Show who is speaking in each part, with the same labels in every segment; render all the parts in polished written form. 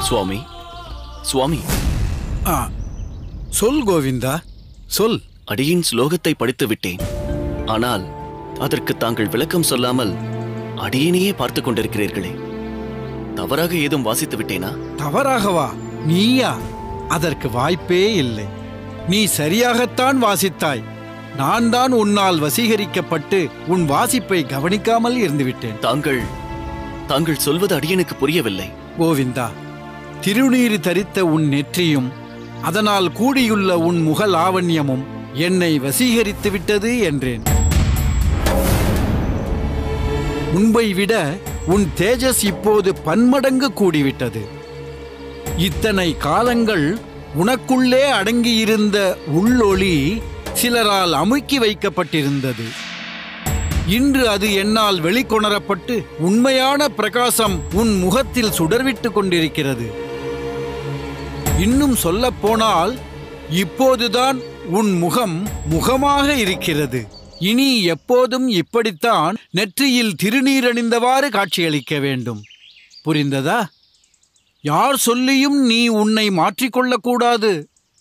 Speaker 1: சுவாமி, சுவாமி.
Speaker 2: சொல் கோவிந்தா, சொல்.
Speaker 1: அடியின் ஸ்லோகத்தை படித்து விட்டேன். ஆனால் அதற்கு தாங்கள் விளக்கம் சொல்லாமல் அடியேனையே பார்த்து கொண்டிருக்கிறீர்களே, தவறாக ஏதும் வாசித்து விட்டேனா?
Speaker 2: தவறாகவா? நீயா? அதற்கு வாய்ப்பே இல்லை. நீ சரியாகத்தான் வாசித்தாய். நான் தான் உன்னால் வசீகரிக்கப்பட்டு உன் வாசிப்பை கவனிக்காமல் இருந்துவிட்டேன்.
Speaker 1: தாங்கள் சொல்வது அடியனுக்கு புரியவில்லை.
Speaker 2: கோவிந்தா, திருநீறு தரித்த உன் நெற்றியும் அதனால் கூடியுள்ள உன் முக லாவண்யமும் என்னை வசீகரித்து விட்டது என்றேன். முன்பை விட உன் தேஜஸ் இப்போது பன்மடங்கு கூடிவிட்டது. இத்தனை காலங்கள் உனக்குள்ளே அடங்கியிருந்த உள்ளொளி சிலரால் அமுக்கி வைக்கப்பட்டிருந்தது. இன்று அது என்னால் வெளிக்கொணரப்பட்டு உண்மையான பிரகாசம் உன் முகத்தில் சுடர்விட்டு கொண்டிருக்கிறது. இன்னும் சொல்ல போனால் இப்போதுதான் உன் முகம் முகமாக இருக்கிறது. இனி எப்போதும் இப்படித்தான் நெற்றியில் திருநீரணிந்தவாறு காட்சியளிக்க வேண்டும். புரிந்ததா? யார் சொல்லியும் நீ உன்னை மாற்றிக்கொள்ளக்கூடாது.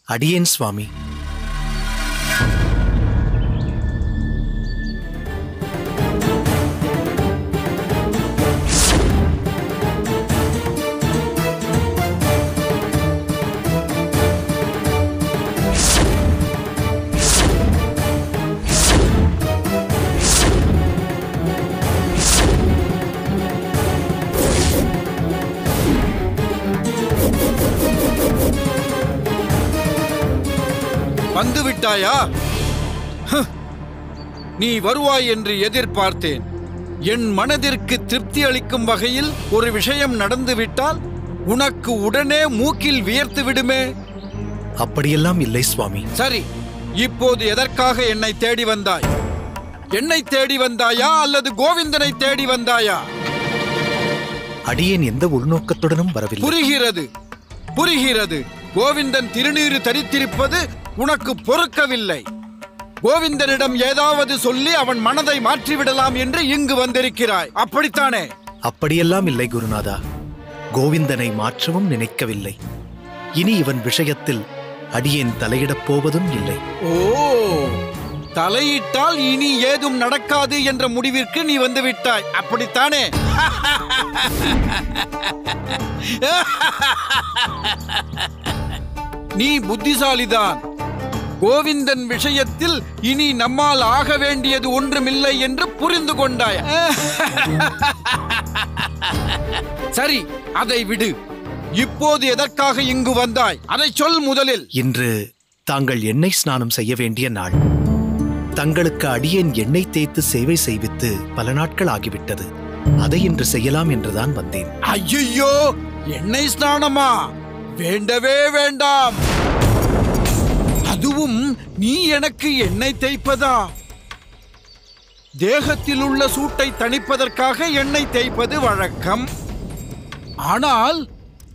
Speaker 3: அடியேன் சுவாமி.
Speaker 2: வந்துவிட்டாயா? நீ வருவாய் என்று எதிர்பார்த்தேன். என் மனதிற்கு திருப்தி அளிக்கும் வகையில் ஒரு விஷயம் நடந்துவிட்டால் உனக்கு உடனே மூக்கில் வியர்த்து விடுமே.
Speaker 3: அப்படியெல்லாம் இல்லை சுவாமி.
Speaker 2: சரி, இப்போது எதற்காக என்னை தேடி வந்தாய்? என்னை தேடி வந்தாயா அல்லது கோவிந்தனை தேடி வந்தாயா?
Speaker 3: அடியேன் எந்த உள்நோக்கத்துடனும் வரவில்லை.
Speaker 2: புரிகிறது, புரிகிறது. கோவிந்தன் திருநீறு தரித்திருப்பது உனக்கு பொறுக்கவில்லை. கோவிந்தனிடம் ஏதாவது சொல்லி அவன் மனதை மாற்றிவிடலாம் என்று இங்கு வந்திருக்கிறாய், அப்படித்தானே?
Speaker 3: அப்படியெல்லாம் இல்லை குருநாதா. கோவிந்தனை மாற்றவும் நினைக்கவில்லை. இனி இவன் விஷயத்தில் அடியேன் தலையிடப் போவதும் இல்லை.
Speaker 2: ஓ, தலையிட்டால் இனி ஏதும் நடக்காது என்ற முடிவிற்கு நீ வந்துவிட்டாய், அப்படித்தானே? நீ புத்திசாலிதான். கோவிந்தன் விஷயத்தில் இனி நம்மால் ஆக வேண்டியது ஒன்றுமில்லை என்று புரிந்து கொண்டாய். சரி, அதை விடு. இப்போது எதற்காக இங்கு வந்தாய்? அதை சொல் முதலில்.
Speaker 3: இன்று தாங்கள் எண்ணெய் ஸ்நானம் செய்ய வேண்டிய நாள். தங்களுக்கு அடியேன் எண்ணெய் தேய்த்து சேவை செய்வித்து பல நாட்கள் ஆகிவிட்டது. அதை இன்று செய்யலாம் என்றுதான் வந்தேன்.
Speaker 2: ஐயோ, எண்ணெய் ஸ்நானமா? வேண்டவே வேண்டாம். அதுவும் நீ எனக்கு எண்ணெய் தேய்ப்பதா? தேகத்தில் உள்ள சூட்டை தணிப்பதற்காக எண்ணெய் தேய்ப்பது வழக்கம். ஆனால்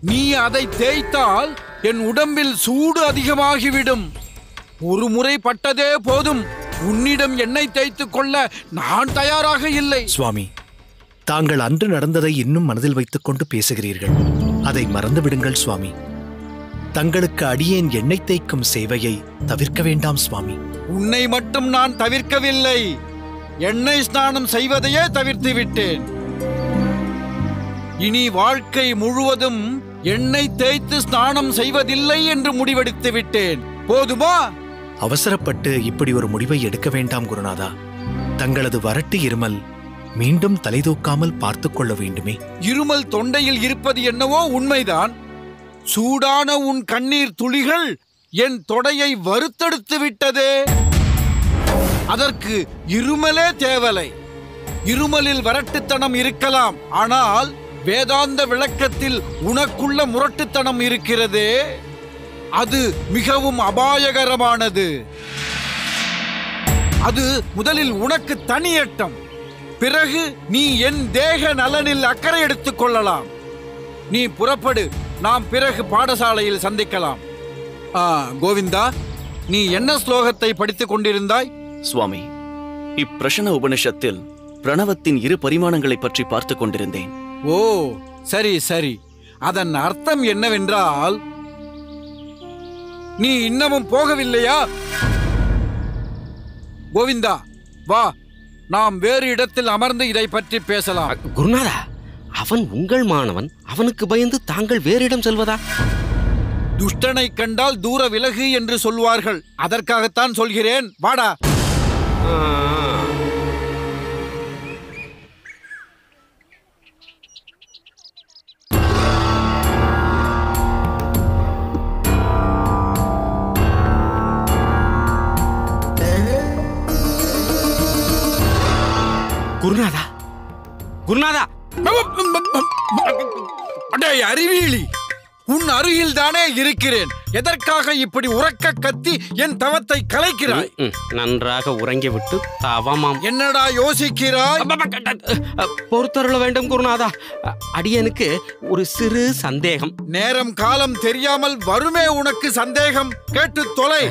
Speaker 2: நீ அதை தேய்த்தால் என் உடம்பில் சூடு அதிகமாகிவிடும். ஒரு முறை பட்டதே போதும். உன்னிடம் எண்ணெய் தேய்த்துக் கொள்ள நான் தயாராக இல்லை.
Speaker 3: சுவாமி, தாங்கள் அன்று நடந்ததை இன்னும் மனதில் வைத்துக் கொண்டு பேசுகிறீர்கள். அதை மறந்து விடுங்கள் சுவாமி. தங்களுக்கு அடியேன் எண்ணெய் தேய்க்கும் சேவையை தவிர்க்க வேண்டாம் சுவாமி.
Speaker 2: உன்னை மட்டும் நான் தவிர்க்கவில்லை, எண்ணெய் ஸ்நானம் செய்வதையே தவிர்த்து விட்டேன். இனி வாழ்க்கை முழுவதும் எண்ணெய் தேய்த்து ஸ்நானம் செய்வதில்லை என்று முடிவெடுத்து விட்டேன். போதுமா?
Speaker 3: அவசரப்பட்டு இப்படி ஒரு முடிவை எடுக்க வேண்டாம் குருநாதா. தங்களது வறட்டு இருமல் மீண்டும் தலை தூக்காமல் பார்த்துக் கொள்ள வேண்டுமே.
Speaker 2: இருமல் தொண்டையில் இருப்பது என்னவோ உண்மைதான். சூடான உன் கண்ணீர் துளிகள் என் தொடையை வறுத்தெடுத்து விட்டதே. அதற்கு இருமலே தேவலை. இருமலில் வரட்டுத்தனம் இருக்கலாம், ஆனால் வேதாந்த விளக்கத்தில் உனக்குள்ள முரட்டுத்தனம் இருக்கிறதே, அது மிகவும் அபாயகரமானது. அது முதலில் உனக்கு தனியட்டம். பிறகு நீ என் தேக நலனில் அக்கறை எடுத்துக் கொள்ளலாம். நீ புறப்படு, நாம் பிறகு பாடசாலையில் சந்திக்கலாம். கோவிந்தா, நீ என்ன ஸ்லோகத்தை படித்துக் கொண்டிருந்தாய்?
Speaker 1: சுவாமி, இப்பிரஷ்ன உபனிஷத்தில் பிரணவத்தின் இரு பரிமாணங்களை பற்றி பார்த்துக் கொண்டிருந்தேன்.
Speaker 2: ஓ, சரி சரி. அதன் அர்த்தம் என்னவென்றால், நீ இன்னமும் போகவில்லையா? கோவிந்தா, வா, நாம் வேறு இடத்தில் அமர்ந்து இதை பற்றி பேசலாம்.
Speaker 4: குருநாதா, அவன் உங்கள் மாணவன், அவனுக்கு பயந்து தாங்கள் வேறு இடம் செல்வதா?
Speaker 2: துஷ்டனை கண்டால் தூர விலகு என்று சொல்வார்கள். அதற்காகத்தான் சொல்கிறேன், வாடா.
Speaker 4: குருநாதா, குருநாதா!
Speaker 2: அடே அறிவியலி, உன் அருகில் தானே இருக்கிறேன். எதற்காக இப்படி உறக்க கத்தி என் தவத்தை கலைக்கிறாய்?
Speaker 4: நன்றாக உறங்கிவிட்டு தவமாம்.
Speaker 2: என்னடா யோசிக்கிறாய்?
Speaker 4: பொறுத்தருள வேண்டும் குருநாதா, அடியனுக்கு ஒரு சிறு சந்தேகம்.
Speaker 2: நேரம் காலம் தெரியாமல் வருமே உனக்கு சந்தேகம்? கேட்டு தொலை.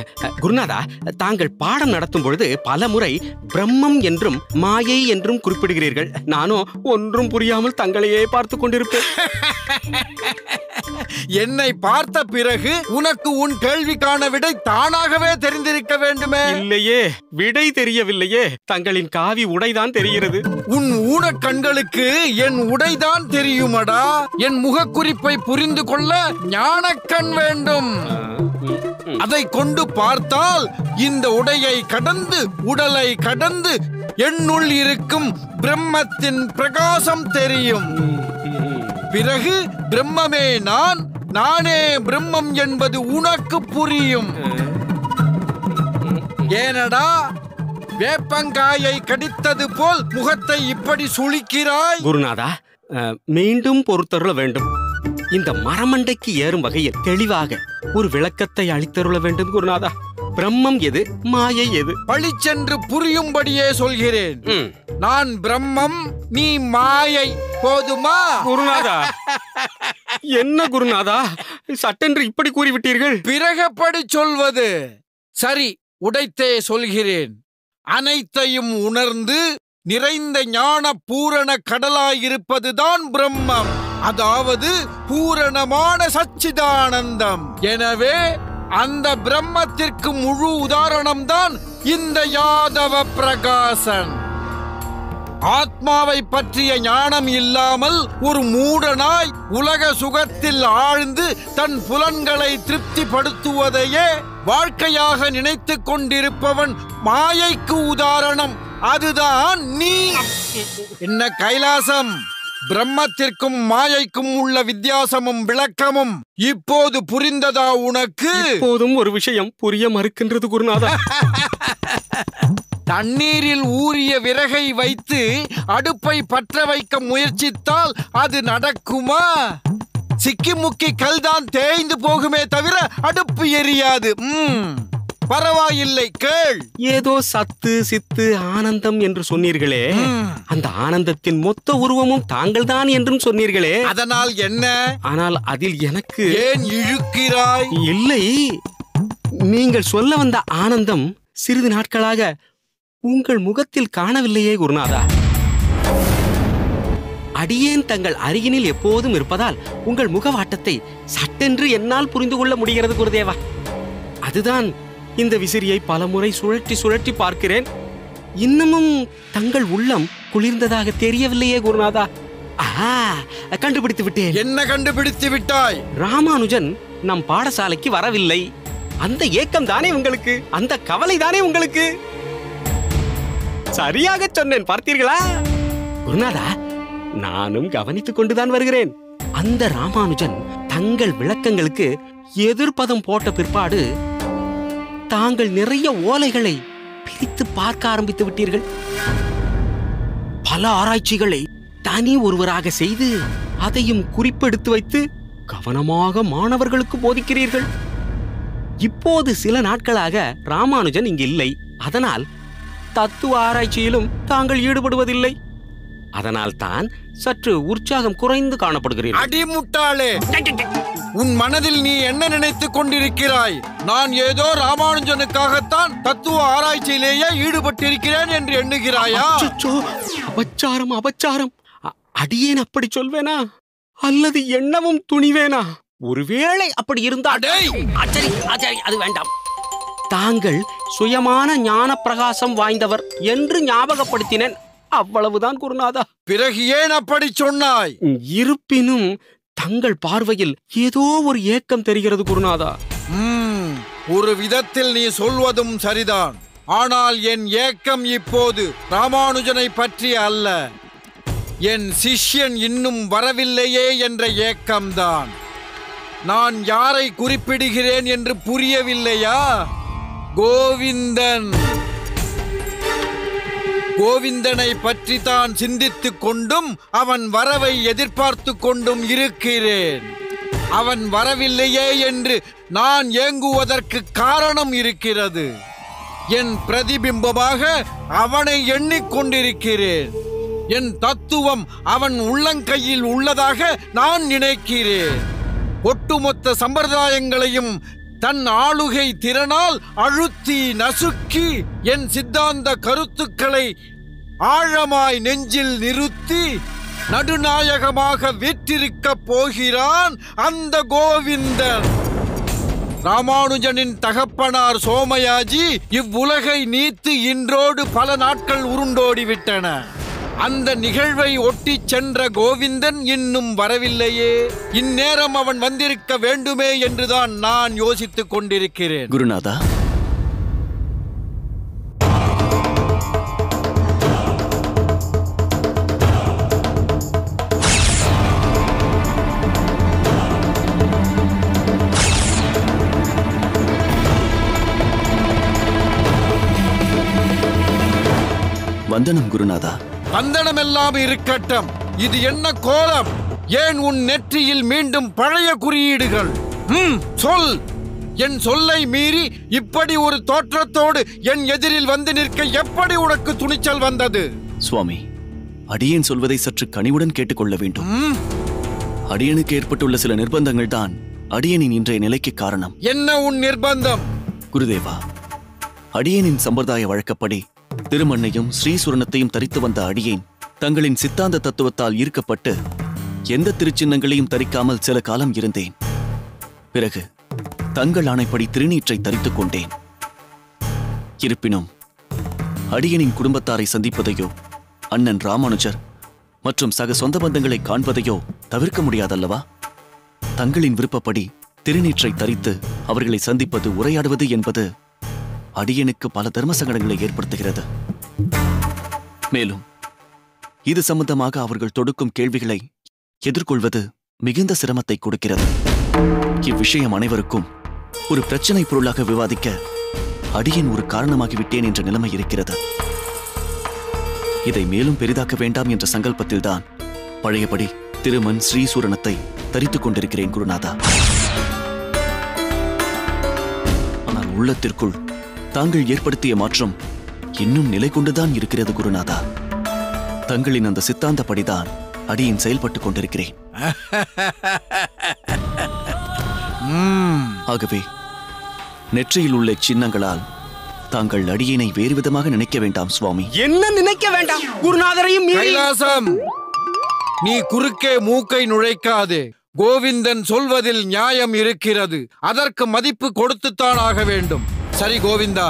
Speaker 4: குருநாதா, தாங்கள் பாடம் நடத்தும் பொழுது பல முறை பிரம்மம் என்றும் மாயை என்றும் குறிப்பிடுகிறீர்கள். நானும் ஒன்றும் புரியாமல் தங்களையே பார்த்து கொண்டிருப்பேன்.
Speaker 2: என்னை பார்த்த பிறகு உனக்கு உன் கேள்விக்கான விடை தானாகவே தெரிந்திருக்க வேண்டுமே.
Speaker 4: இல்லையே, விடை தெரியவில்லையே. தங்களின் காவி உடைதான் தெரிகிறது.
Speaker 2: உன் ஊனக் கண்களுக்கு என் உடைதான் தெரியுமடா. என் முகக்குறிப்பை புரிந்து கொள்ள ஞானக்கண் வேண்டும். அதை கொண்டு பார்த்தால் இந்த உடையை கடந்து, உடலை கடந்து என்னுள் இருக்கும் பிரம்மத்தின் பிரகாசம் தெரியும். பிறகு பிரம்மமே நான், நானே பிரம்மம் என்பது உனக்கு புரியும். ஏனடா வேப்பங்காயை கடித்தது போல் முகத்தை இப்படி சுளிக்கிறாய்?
Speaker 4: குருநாதா, மீண்டும் பொறுத்தருள வேண்டும். இந்த மரமண்டைக்கு ஏறும் வகையில் தெளிவாக ஒரு விளக்கத்தை அளித்தருள வேண்டும் குருநாதா. பிரம்மம் எது, மாயை எது?
Speaker 2: பழிச்சென்று புரியும்படியே சொல்கிறேன். நான் பிரம்மம், நீ மாயை. போதுமா?
Speaker 4: குருநாதா, என்ன குருநாதா சட்டென்று இப்படி கூறிவிட்டீர்கள்?
Speaker 2: பிறகப்படி சொல்வது? சரி, உடைத்தே சொல்கிறேன். அனைத்தையும் உணர்ந்து நிறைந்த ஞான பூரண கடலாயிருப்பதுதான் பிரம்மம். அதாவது பூரணமான சச்சிதானந்தம். எனவே அந்த பிரம்மத்திற்கு முழு உதாரணம்தான் இந்த யாதவ பிரகாசன். ஆத்மாவை பற்றிய ஞானம் இல்லாமல் ஒரு மூடனாய் உலக சுகத்தில் ஆழ்ந்து தன் புலன்களை திருப்திப்படுத்துவதையே வாழ்க்கையாக நினைத்துக் கொண்டிருப்பவன் மாயைக்கு உதாரணம். அதுதான் நீ. என்ன கைலாசம்? பிரம்மத்திற்கும் மாயைக்கும் உள்ள வித்தியாசமும் விளக்கமும் இப்போது புரிந்ததா உனக்கு?
Speaker 4: இப்போதும் ஒரு விஷயம் புரிய மறுக்கின்றது குருநாதா.
Speaker 2: தண்ணீரில் ஊறிய விறகை வைத்து அடுப்பை பற்ற வைக்க முயற்சித்தால் அது நடக்குமா? சிக்கி முக்கி கல்தான் தேய்ந்து போகுமே தவிர அடுப்பு எரியாது. பரவாயில்லை, கேள்.
Speaker 4: ஏதோ சத்து சித்து ஆனந்தம் என்று சொன்னீர்களே, அந்த ஆனந்தத்தின் மொத்த உருவமும் தாங்கள் தான் என்றும் சொன்னீர்களே.
Speaker 2: அதனால் என்ன?
Speaker 4: ஆனால் அதில் எனக்கு
Speaker 2: ஏன் இழுக்கிறாய்?
Speaker 4: இல்லை, நீங்கள் சொல்ல வந்த ஆனந்தம் சிறிது நாட்களாக உங்கள் முகத்தில் காணவில்லையே குருநாதா. அடியேன் தங்கள் அருகினில் எப்போதும் இருப்பதால் உங்கள் முகவாட்டத்தை சட்டென்று என்னால் புரிந்து கொள்ள முடிகிறது குருதேவா. அதுதான் இந்த விசிறியை பலமுறை சுழற்றி சுழற்றி பார்க்கிறேன். இன்னமும் தங்கள் உள்ளம் குளிர்ந்ததாக தெரியவில்லையே குருநாதா. கண்டுபிடித்து விட்டேன்.
Speaker 2: என்ன கண்டுபிடித்து விட்டாய்?
Speaker 4: ராமானுஜன் நம் பாடசாலைக்கு வரவில்லை. அந்த ஏக்கம் தானே உங்களுக்கு, அந்த கவலை தானே உங்களுக்கு. சரியாக சொன்னேன், பார்த்தீர்களா குருநாதா? நானும் கவனித்துக் கொண்டுதான் வருகிறேன். அந்த ராமானுஜன் தங்கள் விளக்கங்களுக்கு எதிர்ப்பதம் போட்ட பிற்பாடு தாங்கள் நிறைய ஓலைகளை பிரித்து பார்க்க ஆரம்பித்து விட்டீர்கள். பல ஆராய்ச்சிகளை தனி ஒருவராக செய்து அதையும் குறிப்பெடுத்து வைத்து கவனமாக மாணவர்களுக்கு போதிக்கிறீர்கள். இப்போது சில நாட்களாக ராமானுஜன் இங்கு இல்லை. அதனால் தத்துவ ஆராய்ச்சியிலும் தாங்கள் ஈடுபடுவதில்லை. அதனால் தான் சற்று உற்சாகம் குறைந்து காணப்படுகிறீர்கள்.
Speaker 2: அடிமுட்டாளே, உன் மனதில் நீ என்ன நினைத்துக் கொண்டிருக்கிறாய்? நான் ஏதோ ராமானுஜனுக்காகத்தான் தத்துவ ஆராய்ச்சியிலேயே ஈடுபட்டிருக்கிறேன் என்று எண்ணுகிறாயா?
Speaker 4: அபச்சாரம் அபச்சாரம். அடியேன் அப்படி சொல்வேனா? அல்லது எண்ணவும் துணிவேனா? ஒருவேளை அப்படி இருந்தால் சரி, அது வேண்டாம். தாங்கள் சுயமான ஞான பிரகாசம் வாய்ந்தவர் என்று ஞாபகப்படுத்தினேன், அவ்வளவுதான் குருநாதா.
Speaker 2: பிறகு ஏன் அப்படி சொன்னாய்?
Speaker 4: இருப்பினும் தங்கள் பார்வையில் ஏதோ ஒரு ஏக்கம் தெரிகிறது குருநாதா.
Speaker 2: ஒரு விதத்தில் நீ சொல்வதும் சரிதான். ஆனால் என் ஏக்கம் இப்போது ராமானுஜனை பற்றி அல்ல, என் சிஷ்யன் இன்னும் வரவில்லையே என்ற ஏக்கம்தான். நான் யாரை குறிப்பிடுகிறேன் என்று புரியவில்லையா? கோவிந்தன். கோவிந்தனை பற்றி தான் சிந்தித்துக் கொண்டும் அவன் வரவை எதிர்பார்த்து கொண்டும் இருக்கிறேன். அவன் வரவில்லையே என்று நான் ஏங்குவதற்கு காரணம் இருக்கிறது. என் பிரதிபிம்பமாக அவனை எண்ணிக்கொண்டிருக்கிறேன். என் தத்துவம் அவன் உள்ளங்கையில் உள்ளதாக நான் நினைக்கிறேன். ஒட்டுமொத்த சம்பிரதாயங்களையும் தன் ஆளுகை திறனால் அழுத்தி நசுக்கி என் சித்தாந்த கருத்துக்களை ஆழமாய் நெஞ்சில் நிறுத்தி நடுநாயகமாக வீற்றிருக்க போகிறான் அந்த கோவிந்தன். ராமானுஜனின் தகப்பனார் சோமயாஜி இவ்வுலகை நீத்து இன்றோடு பல நாட்கள் உருண்டோடிவிட்டன. அந்த நிகழ்வை ஒட்டி சென்ற கோவிந்தன் இன்னும் வரவில்லையே. இந்நேரம் அவன் வந்திருக்க வேண்டுமே என்றுதான் நான் யோசித்துக் கொண்டிருக்கிறேன்.
Speaker 1: குருநாதா, வந்தனம் குருநாதா.
Speaker 2: வந்தனம் எல்லாம் இருக்கட்டும். இது என்ன கோலம்? ஏன் உன் நெற்றியில் மீண்டும் பழைய குறியீடுகள்? சொல். என் சொல்லை மீறி இப்படி ஒரு தோற்றத்தோடு என் எதிரில் வந்து நிற்க எப்படி உனக்கு துணிச்சல் வந்தது?
Speaker 1: சுவாமி, அடியேன் சொல்வதை சற்று கனிவுடன் கேட்டுக்கொள்ள வேண்டும். அடியனுக்கு ஏற்பட்டுள்ள சில நிர்பந்தங்கள் தான் அடியனின் இன்றைய நிலைக்கு காரணம்.
Speaker 2: என்ன உன் நிர்பந்தம்?
Speaker 1: குருதேவா, அடியேனின் சம்பிரதாய வழக்கப்படி திருமண்ணையும் ஸ்ரீசுரணத்தையும் தரித்து வந்த அடியேன் தங்களின் சித்தாந்த தத்துவத்தால் ஈர்க்கப்பட்டு எந்த திருச்சின்னங்களையும் தரிக்காமல் சில காலம் இருந்தேன். பிறகு தங்கள் ஆணைப்படி திருநீற்றை தரித்துக் கொண்டேன். இருப்பினும் அடியனின் குடும்பத்தாரை சந்திப்பதையோ அண்ணன் ராமானுஜர் மற்றும் சக சொந்த பந்தங்களை காண்பதையோ தவிர்க்க முடியாதல்லவா? தங்களின் விருப்பப்படி திருநீற்றை தரித்து அவர்களை சந்திப்பது, உரையாடுவது என்பது அடியனுக்கு பல தர்ம சங்கடங்களை ஏற்படுத்துகிறது. மேலும் இது சம்பந்தமாக அவர்கள் தொடுக்கும் கேள்விகளை எதிர்கொள்வது மிகுந்த சிரமத்தை கொடுக்கிறது. இவ்விஷயம் அனைவருக்கும் ஒரு பிரச்சனை பொருளாக விவாதிக்க அடியேன் ஒரு காரணமாகிவிட்டேன் என்ற நிலைமை இருக்கிறது. இதை மேலும் பெரிதாக்க வேண்டாம் என்ற சங்கல்பத்தில்தான் பழையபடி திருமண் ஸ்ரீசூரணத்தை தரித்துக் கொண்டிருக்கிறேன் குருநாதா. ஆனால் உள்ளத்திற்குள் தாங்கள் ஏற்படுத்திய மாற்றம் இன்னும் நிலை கொண்டுதான் இருக்கிறது குருநாதா. தங்களின் அந்த சித்தாந்தப்படிதான் அடியேன் செயல்பட்டுக் கொண்டிருக்கிறேன். ஆகவே நெற்றியில் உள்ள சின்னங்களால் தாங்கள் அடியேனை வேறு விதமாக நினைக்க வேண்டாம் சுவாமி.
Speaker 4: என்ன நினைக்க வேண்டாம்? குருநாதரையும்
Speaker 2: கைலாசம், நீ குறுக்கே மூக்கை நுழைக்காதே. கோவிந்தன் சொல்வதில் நியாயம் இருக்கிறது. அதற்கு மதிப்பு கொடுத்துத்தான் ஆக வேண்டும். சரி கோவிந்தா,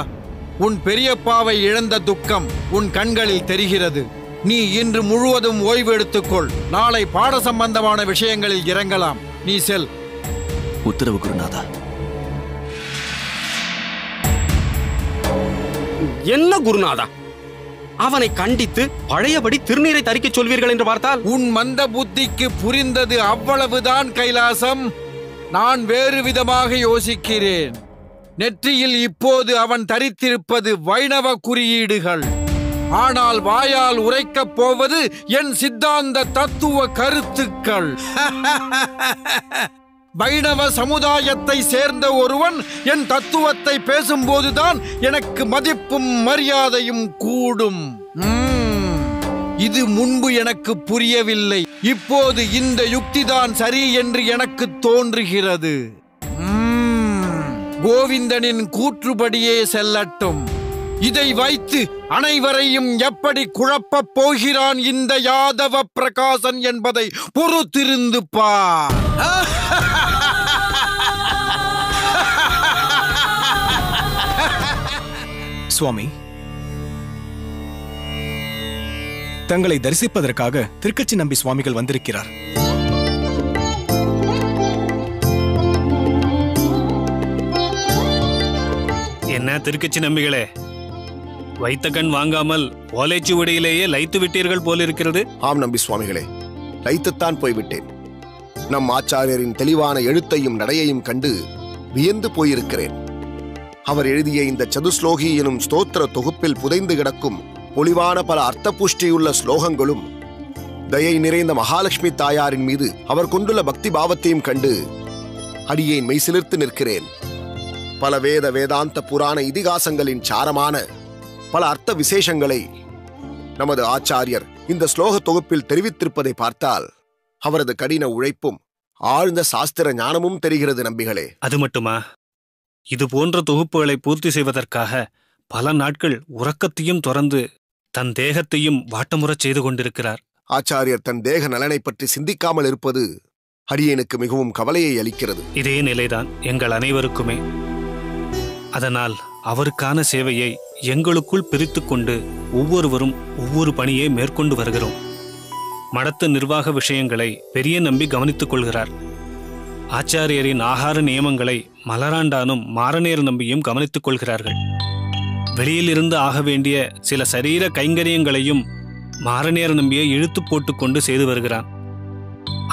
Speaker 2: உன் பெரியப்பாவை இழந்த துக்கம் உன் கண்களில் தெரிகிறது. நீ இன்று முழுவதும் ஓய்வு எடுத்துக்கொள். நாளை பாட சம்பந்தமான விஷயங்களில் இறங்கலாம். நீ செல்.
Speaker 1: உத்தரவு குருநாதா.
Speaker 4: என்ன குருநாதா, அவனை கண்டித்து பழையபடி திருநீரை தரிக்கச் சொல்வீர்கள் என்று பார்த்தால்?
Speaker 2: உன் மந்த புத்திக்கு புரிந்தது அவ்வளவுதான் கைலாசம். நான் வேறு விதமாக யோசிக்கிறேன். நெற்றியில் இப்போது அவன் தரித்திருப்பது வைணவ குறியீடுகள். ஆனால் வாயால் உரைக்கப் போவது என் சித்தாந்த தத்துவ கருத்துக்கள். வைணவ சமுதாயத்தை சேர்ந்த ஒருவன் என் தத்துவத்தை பேசும்போதுதான் எனக்கு மதிப்பும் மரியாதையும் கூடும். இது முன்பு எனக்கு புரியவில்லை. இப்போது இந்த யுக்திதான் சரி என்று எனக்கு தோன்றுகிறது. கோவிந்தனின் கூற்றுப்படியே செல்லட்டும். இதை வைத்து அனைவரையும் எப்படி குழப்பப் போகிறான் இந்த யாதவ பிரகாசன் என்பதை பொறுத்திருந்து பார்.
Speaker 5: சுவாமி, தங்களை தரிசிப்பதற்காக திருக்கச்சி நம்பி சுவாமிகள் வந்திருக்கிறார்.
Speaker 6: என்ன திருக்கச்சி நம்பிகளே, வைத்த கண் வாங்காமல் ஓலைச்சுவடியிலேயே லைத்து விட்டீர்கள் போலிருக்கிறது.
Speaker 7: ஆம் நம்பி சுவாமிகளே, லைத்துத்தான் போய்விட்டேன். நம் ஆச்சாரியரின் தெளிவான எழுத்தையும் நடையையும் கண்டு வியந்து போயிருக்கிறேன். அவர் எழுதிய இந்த சதுஸ்லோகி எனும் ஸ்தோத்திர தொகுப்பில் புதைந்து கிடக்கும் பொலிவான பல அர்த்தபுஷ்டியுள்ள ஸ்லோகங்களும் தயை நிறைந்த மகாலட்சுமி தாயாரின் மீது அவர் கொண்டுள்ள பக்தி பாவத்தையும் கண்டு அடியேன் மெய்சிலிர்த்து நிற்கிறேன். பல வேத வேதாந்த புராண இதிகாசங்களின் சாரமான பல அர்த்த விசேஷங்களை நமது ஆச்சாரியர் இந்த ஸ்லோக தொகுப்பில் தெரிவித்திருப்பதை பார்த்தால் அவரது கடின உழைப்பும் ஆழ்ந்த சாஸ்திர ஞானமும் தெரிகிறது நம்பிகளே.
Speaker 6: அது மட்டுமா, இது போன்ற தொகுப்புகளை பூர்த்தி செய்வதற்காக பல நாட்கள் உறக்கத்தையும் துறந்து தன் தேகத்தையும் வாட்டமுறச் செய்து கொண்டிருக்கிறார்.
Speaker 7: ஆச்சாரியர் தன் தேக நலனை பற்றி சிந்திக்காமல் இருப்பது அடியேனுக்கு மிகவும் கவலையை அளிக்கிறது.
Speaker 6: இதே நிலைதான் எங்கள் அனைவருக்குமே. அதனால் அவருக்கான சேவையை எங்களுக்குள் பிரித்து கொண்டு ஒவ்வொருவரும் ஒவ்வொரு பணியை மேற்கொண்டு வருகிறோம். மடத்து நிர்வாக விஷயங்களை பெரிய நம்பி கவனித்துக் கொள்கிறார். ஆச்சாரியரின் ஆகார நியமங்களை மலராண்டானும் மாரநேர நம்பியும் கவனித்துக் கொள்கிறார்கள். வெளியிலிருந்து ஆக வேண்டிய சில சரீர கைங்கரியங்களையும் மாரநேர நம்பியை இழுத்து போட்டுக்கொண்டு செய்து வருகிறான்.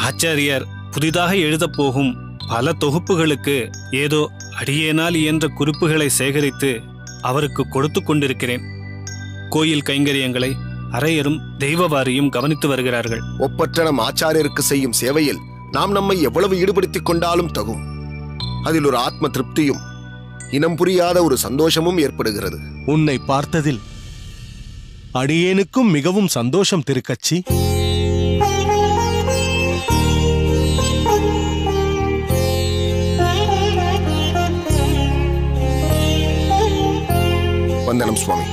Speaker 6: ஆச்சாரியர் புதிதாக எழுதப்போகும் பல தொகுப்புகளுக்கு ஏதோ அடியேனால் இயன்ற குறிப்புகளை சேகரித்து அவருக்கு கொடுத்து கொண்டிருக்கிறேன். கோயில் கைங்கரியங்களை அரையரும் தெய்வவாரியும் கவனித்து வருகிறார்கள்.
Speaker 7: ஒப்பற்ற நம் ஆச்சாரியருக்கு செய்யும் சேவையில் நாம் நம்மை எவ்வளவு ஈடுபடுத்திக் கொண்டாலும் தகும். அதில் ஒரு ஆத்ம திருப்தியும் இனம் புரியாத ஒரு சந்தோஷமும் ஏற்படுகிறது.
Speaker 8: உன்னை பார்த்ததில் அடியேனுக்கும் மிகவும் சந்தோஷம் திருக்கச்சி.
Speaker 7: வந்தனம் சுவாமி.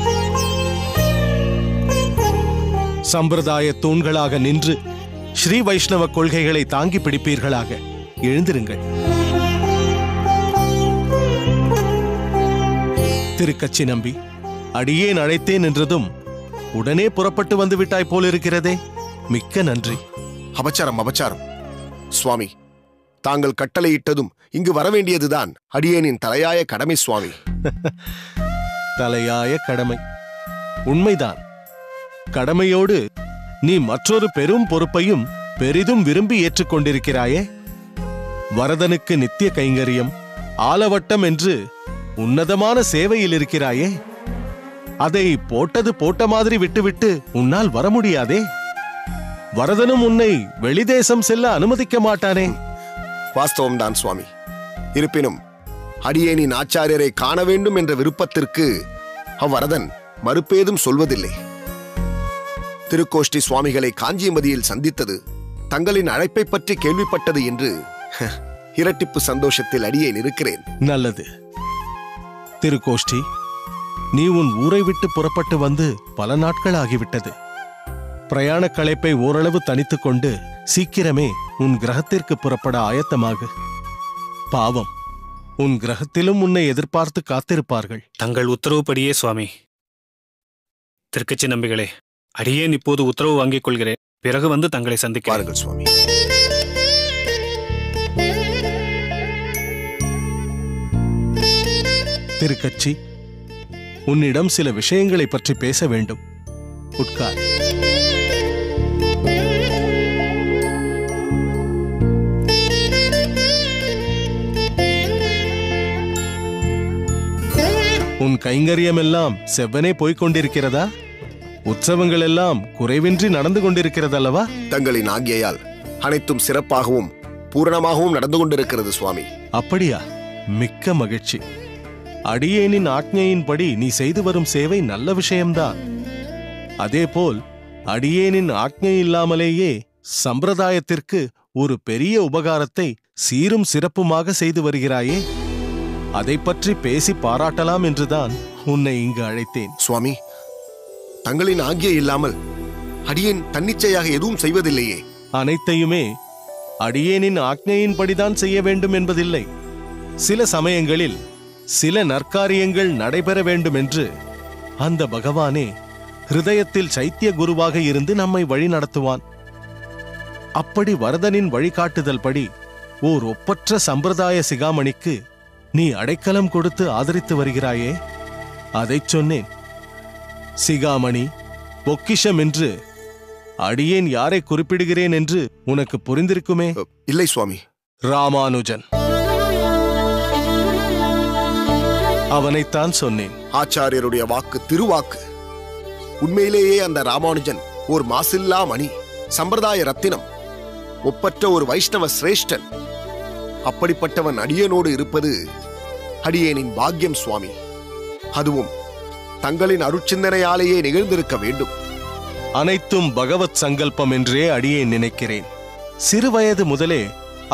Speaker 8: சம்பிரதாய தூண்களாக நின்று ஸ்ரீ வைஷ்ணவ கொள்கைகளை தாங்கி பிடிப்பீர்களாக. எழுந்திருங்கள். திருக்கச்சி நம்பி, அடியேன் அழைத்தேன் என்றதும் உடனே புறப்பட்டு வந்து விட்டாய் போலிருக்கிறதே. மிக்க நன்றி.
Speaker 7: அபச்சாரம் அபச்சாரம் சுவாமி. தாங்கள் கட்டளையிட்டதும் இங்கு வரவேண்டியதுதான் அடியேனின் தலையாய கடமை சுவாமி.
Speaker 8: தலையாய கடமை உண்மைதான். கடமையோடு நீ மற்றொரு பெரும் பொறுப்பையும் பெரிதும் விரும்பி ஏற்றுக்கொண்டிருக்கிறாயே. வரதனுக்கு நித்திய கைங்கரியம், ஆலவட்டம் என்று உன்னதமான சேவையில் இருக்கிறாயே. அதை போட்டது போட்ட மாதிரி விட்டுவிட்டு உன்னால் வர முடியாதே. வரதனும் உன்னை வெளிதேசம் செல்ல அனுமதிக்க மாட்டானே.
Speaker 7: வாஸ்தவம்தான் சுவாமி. இருப்பினும் அடியேனின் ஆச்சாரியரை காண வேண்டும் என்ற விருப்பத்திற்கு அவ்வரதன் மறுப்பேதும் சொல்வதில்லை. திருக்கோஷ்டி சுவாமிகளை காஞ்சிமதியில் சந்தித்தது, தங்களின் அழைப்பை பற்றி கேள்விப்பட்டது என்று இரட்டிப்பு சந்தோஷத்தில் அடியேன் இருக்கிறேன்.
Speaker 8: நல்லது. திருக்கோஷ்டி, நீ உன் ஊரை விட்டு புறப்பட்டு வந்து பல நாட்கள் ஆகிவிட்டது. பிரயாண களைப்பை ஓரளவு தனித்துக் கொண்டு சீக்கிரமே உன் கிரகத்திற்கு புறப்பட ஆயத்தமாகு. பாவம், உன் கிரகத்திலும் உன்னை எதிர்பார்த்து காத்திருப்பார்கள்.
Speaker 6: தங்கள் உத்தரவுப்படியே சுவாமி. திருக்கச்சி நம்பிகளே, அடியேன் இப்போது உத்தரவு வாங்கிக் கொள்கிறேன். பிறகு வந்து தங்களை சந்திக்கிறார்கள்
Speaker 7: சுவாமி.
Speaker 8: திருக்கச்சி, உன்னிடம் சில விஷயங்களை பற்றி பேச வேண்டும். உட்கார். உன் கைங்கரியமெல்லாம் செவ்வனே போய்க் கொண்டிருக்கிறதா? உற்சவங்கள் எல்லாம் குறைவின்றி நடந்து கொண்டிருக்கிறதல்லவா?
Speaker 7: தங்களின் ஆக்ஞையால் அனைத்தும் சிறப்பாகவும் பூரணமாகவும் நடந்து கொண்டிருக்கிறது சுவாமி.
Speaker 8: அப்படியா? மிக்க மகிழ்ச்சி. அடியேனின் ஆக்ஞையின்படி நீ செய்து வரும் சேவை நல்ல விஷயம்தான். அதேபோல் அடியேனின் ஆக்ஞை இல்லாமலேயே சம்பிரதாயத்திற்கு ஒரு பெரிய உபகாரத்தை சீரும் சிறப்புமாக செய்து வருகிறாயே. அதை பற்றி பேசி பாராட்டலாம் என்றுதான் உன்னை இங்கு அழைத்தேன்.
Speaker 7: சுவாமி, தங்களின் ஆக்ஞை இல்லாமல் அடியேன் தன்னிச்சையாக எதுவும் செய்வதில்லையே.
Speaker 8: அனைத்தையுமே அடியேனின் ஆக்ஞையின்படிதான் செய்ய வேண்டும் என்பதில்லை. சில சமயங்களில் சில நற்காரியங்கள் நடைபெற வேண்டும் என்று அந்த பகவானே ஹிருதயத்தில் சைத்திய குருவாக இருந்து நம்மை வழி நடத்துவான். அப்படி வரதனின் வழிகாட்டுதல் படி ஓர் ஒப்பற்ற சம்பிரதாய சிகாமணிக்கு நீ அடைக்கலம் கொடுத்து ஆதரித்து வருகிறாயே, அதைச் சொன்னேன். சிகாமணி, பொக்கிஷம் என்று அடியேன் யாரை குறிப்பிடுகிறேன் என்று உனக்கு புரிந்திருக்குமே.
Speaker 7: இல்லை சுவாமி.
Speaker 8: ராமானுஜன், அவனைத்தான் சொன்னேன்.
Speaker 7: ஆச்சாரியருடைய வாக்கு திருவாக்கு. உண்மையிலேயே அந்த ராமானுஜன் ஒரு மாசில்லா மணி, சம்பிரதாய ரத்தினம், ஒப்பற்ற ஒரு வைஷ்ணவ சிரேஷ்டன். அப்படிப்பட்டவன் அடியேனோடு இருப்பது அடியேனின் பாக்கியம் சுவாமி. அதுவும் தங்களின் அருட்சிந்தனையாலேயே நிகழ்ந்திருக்க வேண்டும்.
Speaker 8: அனைத்தும் பகவத் சங்கல்பம் என்றே அடியேன் நினைக்கிறேன். சிறுவயது முதலே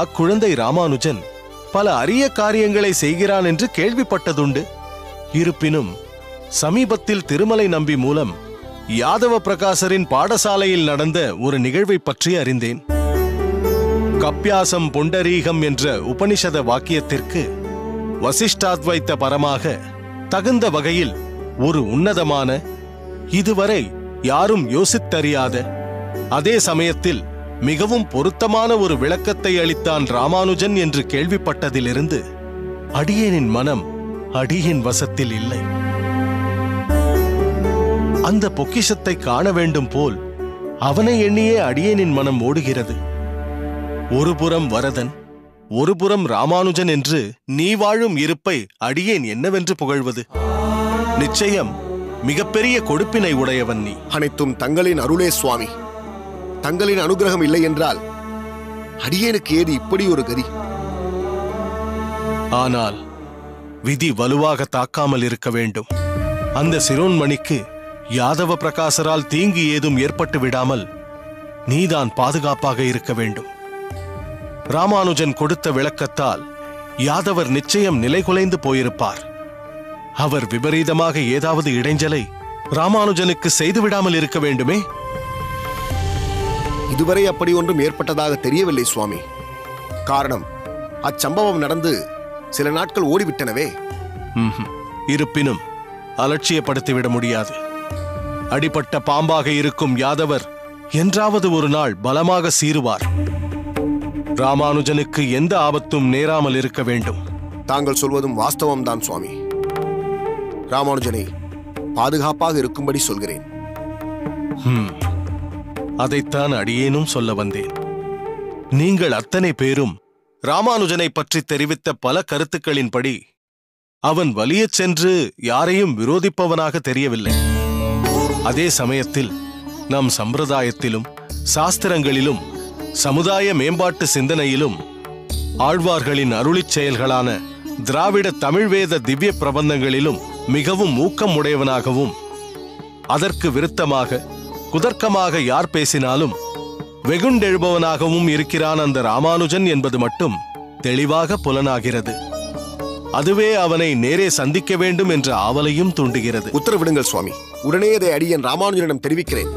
Speaker 8: அக்குழந்தை ராமானுஜன் பல அரிய காரியங்களை செய்கிறான் என்று கேள்விப்பட்டதுண்டு. இருப்பினும் சமீபத்தில் திருமலை நம்பி மூலம் யாதவ பிரகாசரின் பாடசாலையில் நடந்த ஒரு நிகழ்வை பற்றி அறிந்தேன். கப்யாசம் புண்டரீகம் என்ற உபனிஷத வாக்கியத்திற்கு வசிஷ்டாத்வைத்த பரமாக தகுந்த வகையில் ஒரு உன்னதமான, இதுவரை யாரும் யோசித்தறியாத, அதே சமயத்தில் மிகவும் பொருத்தமான ஒரு விளக்கத்தை அளித்தான் ராமானுஜன் என்று கேள்விப்பட்டதிலிருந்து அடியேனின் மனம் அடியேன் வசத்தில் இல்லை. அந்த பொக்கிஷத்தை காண வேண்டும் போல் அவனை எண்ணியே அடியேனின் மனம் ஓடுகிறது. ஒருபுறம் வரதன், ஒருபுறம் ராமானுஜன் என்று நீ வாழும் இருப்பை அடியேன் என்னவென்று புகழ்வது? நிச்சயம் மிகப்பெரிய கொடுப்பினை உடையவன் நீ.
Speaker 7: அனைத்தும் தங்களின் அருளே சுவாமி. தங்களின் அனுகிரகம் இல்லை என்றால் அடியேனுக்கு ஏது இப்படி ஒரு கதி?
Speaker 8: ஆனால் விதி வலுவாக தாக்காமல் இருக்க வேண்டும். அந்த சிரோன்மணிக்கு யாதவ பிரகாசரால் தீங்கு ஏதும் ஏற்பட்டு விடாமல் நீதான் பாதுகாப்பாக இருக்க வேண்டும். ராமானுஜன் கொடுத்த விளக்கத்தால் யாதவர் நிச்சயம் நிலைகுலைந்து போயிருப்பார். அவர் விபரீதமாக ஏதாவது இடைஞ்சலை ராமானுஜனுக்கு செய்துவிடாமல் இருக்க வேண்டுமே.
Speaker 7: இதுவரை அப்படி ஒன்றும் ஏற்பட்டதாக தெரியவில்லை சுவாமி. காரணம், அச்சம்பவம் நடந்து சில நாட்கள் ஓடிவிட்டனவே.
Speaker 8: இருப்பினும் அலட்சியப்படுத்திவிட முடியாது. அடிபட்ட பாம்பாக இருக்கும் யாதவர் என்றாவது ஒரு நாள் பலமாக சீருவார். ராமானுஜனுக்கு எந்த ஆபத்தும் நேராமல் இருக்க வேண்டும்.
Speaker 7: தாங்கள் சொல்வதும் வாஸ்தவம்தான் சுவாமி. ராமானுஜனை பாதுகாப்பாக இருக்கும்படி சொல்கிறேன்.
Speaker 8: அதைத்தான் அடியேனும் சொல்ல வந்தேன். நீங்கள் அத்தனை பேரும் ராமானுஜனை பற்றி தெரிவித்த பல கருத்துக்களின்படி அவன் வலியச் சென்று யாரையும் விரோதிப்பவனாக தெரியவில்லை. அதே சமயத்தில் நம் சம்பிரதாயத்திலும் சாஸ்திரங்களிலும் சமுதாய மேம்பாட்டு சிந்தனையிலும் ஆழ்வார்களின் அருளிச் செயல்களான திராவிட தமிழ் வேத திவ்ய பிரபந்தங்களிலும் மிகவும் ஊக்கம் உடையவனாகவும், அதற்கு விருத்தமாக குதர்க்கமாக யார் பேசினாலும் வெகுண்டெழுபவனாகவும் இருக்கிறான் அந்த ராமானுஜன் என்பது மட்டும் தெளிவாக புலனாகிறது. அதுவே அவனை நேரே சந்திக்க வேண்டும் என்ற ஆவலையும் தூண்டுகிறது.
Speaker 7: உத்தரவிடுங்கள் சுவாமி. உடனே அதை அடியேன் ராமானுஜனிடம் தெரிவிக்கிறேன்.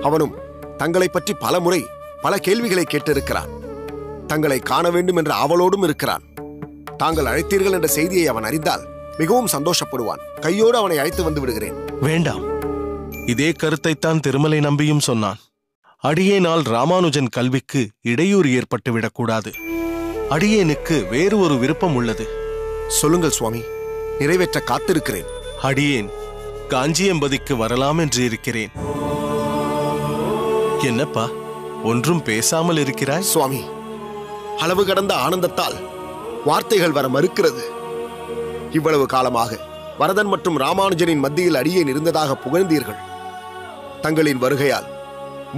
Speaker 7: அவனும் தங்களை பற்றி பல முறை பல கேள்விகளை கேட்டிருக்கிறான். தங்களை காண வேண்டும் என்ற ஆவலோடும் இருக்கிறான். தாங்கள் அழைத்தீர்கள் என்ற செய்தியை அவன் அறிந்தால் மிகவும் சந்தோஷப்படுவான். கையோடு அவனை அழைத்து வந்து விடுகிறேன்.
Speaker 8: வேண்டாம், இதே கருத்தைத்தான் திருமலை நம்பியும் சொன்னான். அடியேனால் ராமானுஜன் கல்விக்கு இடையூறு ஏற்பட்டுவிடக்கூடாது. அடியேனுக்கு வேறு ஒரு விருப்பம் உள்ளது.
Speaker 7: சொல்லுங்கள் சுவாமி, நிறைவேற்ற காத்திருக்கிறேன்.
Speaker 8: அடியேன் காஞ்சியம்பதிக்கு வரலாம் என்று இருக்கிறேன். என்னப்பா, ஒன்றும் பேசாமல் இருக்கிறாய்?
Speaker 7: சுவாமி, அளவு கடந்த ஆனந்தத்தால் வார்த்தைகள் வர மறுக்கிறது. இவ்வளவு காலமாக வரதன் மற்றும் ராமானுஜனின் மத்தியில் அடியேன் இருந்ததாக புகழ்ந்தீர்கள். தங்களின் வருகையால்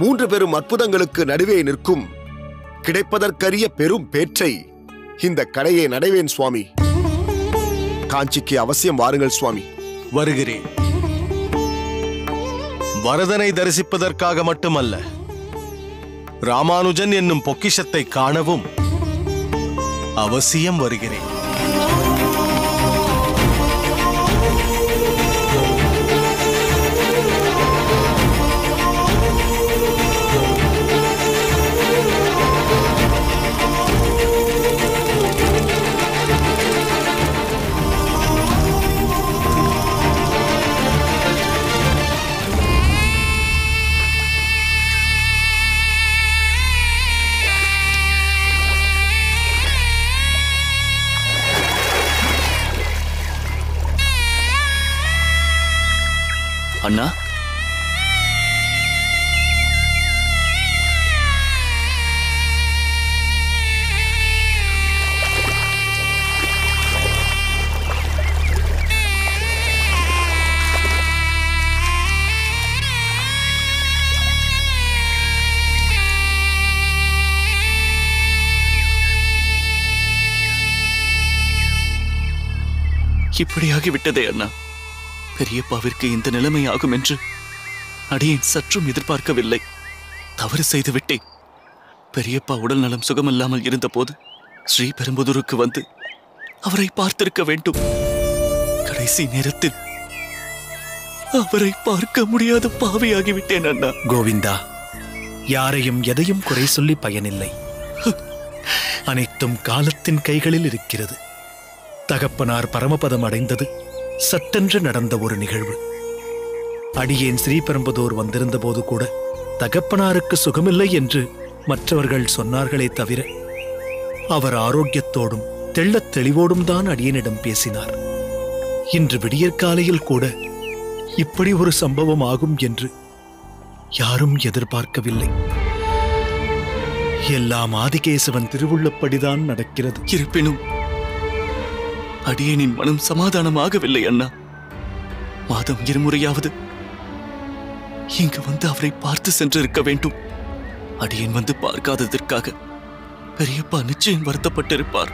Speaker 7: 3 பெரும் அற்புதங்களுக்கு நடுவே நிற்கும் கிடைப்பதற்கரிய பெரும் பேற்றை இந்த கடையை நடைவேன் சுவாமி. காஞ்சிக்கு அவசியம் வாருங்கள் சுவாமி.
Speaker 8: வருகிறேன். வரதனை தரிசிப்பதற்காக மட்டுமல்ல, ராமானுஜன் என்னும் பொக்கிஷத்தை காணவும் அவசியம் வருகிறேன்.
Speaker 1: அண்ணா, இப்படியாகிவிட்டதே அண்ணா. பெரியப்பாவிற்கு இந்த நிலைமை ஆகும் என்று அடியேன் சற்றும் எதிர்பார்க்கவில்லை. தவறு செய்து விட்டேன். பெரியப்பா உடல் நலம் சுகமில்லாமல் இருந்தபோது ஸ்ரீபெரும்புதூருக்கு வந்து அவரை பார்த்திருக்க வேண்டும். கடைசி நேரத்தில் அவரை பார்க்க முடியாத பாவியாகிவிட்டேன் அண்ணா.
Speaker 3: கோவிந்தா, யாரையும் எதையும் குறை சொல்லி பயனில்லை. அனைத்தும் காலத்தின் கைகளில் இருக்கிறது. தகப்பனார் பரமபதம் அடைந்தது சட்டென்று நடந்த ஒரு நிகழ்வு. அடியேன் ஸ்ரீபெரும்புதூர் வந்திருந்த போது கூட தகப்பனாருக்கு சுகமில்லை என்று மற்றவர்கள் சொன்னார்களே தவிர அவர் ஆரோக்கியத்தோடும் தெள்ளத் தெளிவோடும் தான் அடியேனிடம் பேசினார். இன்று விடியற்காலையில் கூட இப்படி ஒரு சம்பவம் ஆகும் என்று யாரும் எதிர்பார்க்கவில்லை. எல்லாம் ஆதிகேசவன் திருவுள்ளப்படிதான் நடக்கிறது.
Speaker 1: இருப்பினும் அடியேனின் மனம் சமாதானமாகவில்லை அண்ணா. மாதம் இருமுறையாவது இங்கு வந்து அவரை பார்த்து சென்றிருக்க வேண்டும். அடியேன் வந்து பார்க்காததற்காக பெரியப்பா நிச்சயம் வருத்தப்பட்டிருப்பார்.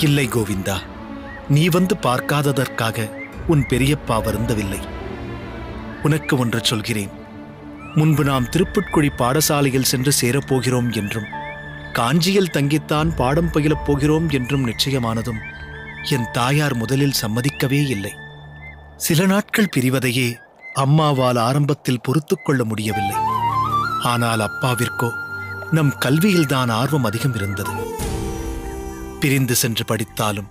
Speaker 3: இல்லை கோவிந்தா, நீ வந்து பார்க்காததற்காக உன் பெரியப்பா வருந்தவில்லை. உனக்கு ஒன்று சொல்கிறேன். முன்பு நாம் திருப்புட்குழி பாடசாலையில் சென்று சேரப்போகிறோம் என்றும் காஞ்சியில் தங்கித்தான் பாடம் பயிலப் போகிறோம் என்றும் நிச்சயமானதும் என் தாயார் முதலில் சம்மதிக்கவே இல்லை. சில நாட்கள் பிரிவதையே அம்மாவால் ஆரம்பத்தில் பொறுத்துக் கொள்ள முடியவில்லை. ஆனால் அப்பாவிற்கோ நம் கல்வியில்தான் ஆர்வம் அதிகம் இருந்தது. பிரிந்து சென்று படித்தாலும்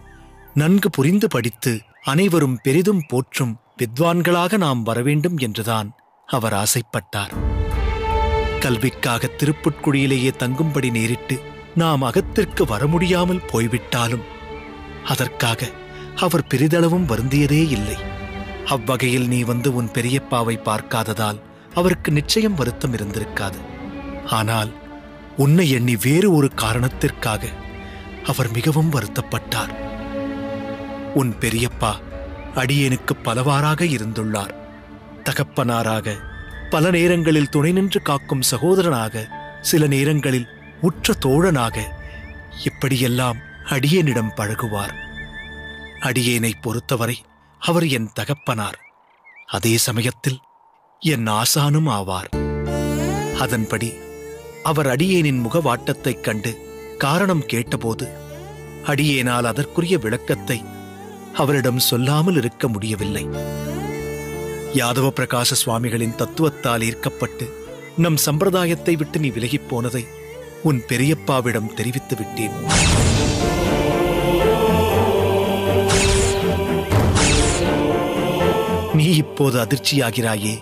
Speaker 3: நன்கு புரிந்து படித்து அனைவரும் பெரிதும் போற்றும் வித்வான்களாக நாம் வரவேண்டும் என்றுதான் அவர் ஆசைப்பட்டார். கல்விக்காக திருப்புட்குழியிலேயே தங்கும்படி நேரிட்டு நாம் அகத்திற்கு வர முடியாமல் போய்விட்டாலும் அதற்காக அவர் பெரிதளவும் வருந்தியதே இல்லை. அவ்வகையில் நீ வந்து உன் பெரியப்பாவை பார்க்காததால் அவருக்கு நிச்சயம் வருத்தம் இருந்திருக்காது. ஆனால் உன்னை எண்ணி வேறு ஒரு காரணத்திற்காக அவர் மிகவும் வருத்தப்பட்டார். உன் பெரியப்பா அடியேனுக்கு பலவாறாக இருந்துள்ளார். தகப்பனாராக, பல நேரங்களில் துணை நின்று காக்கும் சகோதரனாக, சில நேரங்களில் உற்ற தோழனாக, இப்படியெல்லாம் அடியேனிடம் பழகுவார். அடியேனை பொறுத்தவரை அவர் என் தகப்பனார், அதே சமயத்தில் என் ஆசானும் ஆவார். அதன்படி அவர் அடியேனின் முகவாட்டத்தைக் கண்டு காரணம் கேட்டபோது அடியேனால் அதற்குரிய விளக்கத்தை அவரிடம் சொல்லாமல் இருக்க முடியவில்லை. யாதவ பிரகாச சுவாமிகளின் தத்துவத்தால் ஈர்க்கப்பட்டு நம் சம்பிரதாயத்தை விட்டு நீ விலகிப் போனதை உன் பெரியப்பாவிடம் தெரிவித்து விட்டேன். நீ இப்போது அதிர்ச்சியாகிறாயே,